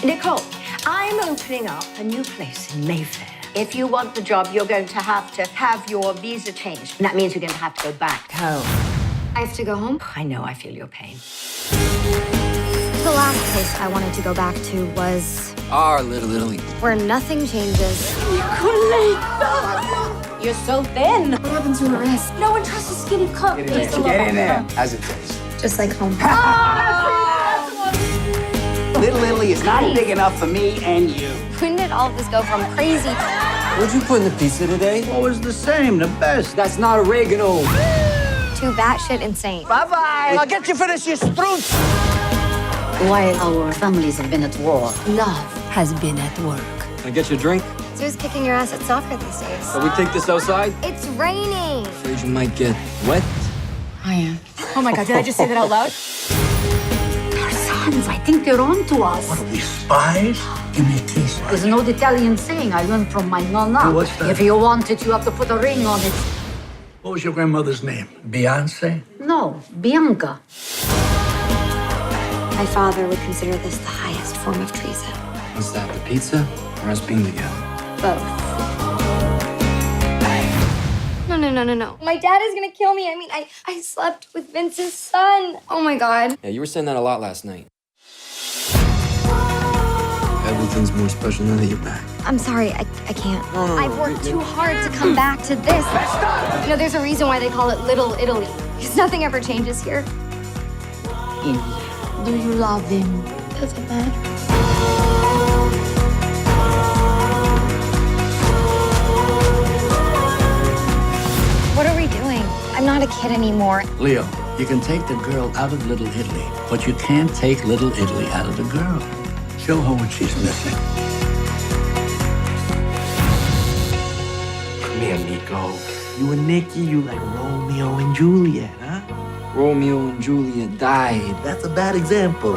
Nicole, I'm opening up a new place in Mayfair. If you want the job, you're going to have your visa changed. And that means you're going to have to go back home. I have to go home? I know, I feel your pain. The last place I wanted to go back to was Our Little Italy. where nothing changes. You're so thin. What happened to her wrist? No one trusts a skinny cook. Get in there. How's it taste? Just like home. Little Italy is not big enough for me and you. When did all of this go from crazy What'd you put in the pizza today? Always the same, the best. That's not oregano. to batshit insane? Bye-bye. I'll get you for this, you strunz. While our families have been at war, Love has been at work. Can I get you a drink? So who's kicking your ass at soccer these days? Shall we take this outside? It's raining. Afraid you might get wet. I am. Oh my God, did I just say that out loud? Our sons, I think they're on to us. What are we, spies? Give me a kiss. There's an old Italian saying I learned from my nonna. What's that? If you want it, you have to put a ring on it. What was your grandmother's name? Beyonce? No, Bianca. My father would consider this the highest form of treason. What's that, the pizza or us being together? Both. No. My dad is gonna kill me. I mean, I slept with Vince's son. Oh my God. Yeah, you were saying that a lot last night. Everything's more special now that you're back. I'm sorry, I can't. No. I've worked too hard to come back to this. You know, there's a reason why they call it Little Italy. Because nothing ever changes here. Do you love him? Doesn't matter. What are we doing? I'm not a kid anymore. Leo, you can take the girl out of Little Italy, but you can't take Little Italy out of the girl. Show her what she's missing. Come here, Nico. You and Nikki, you like Romeo and Juliet, huh? Romeo and Juliet died. That's a bad example.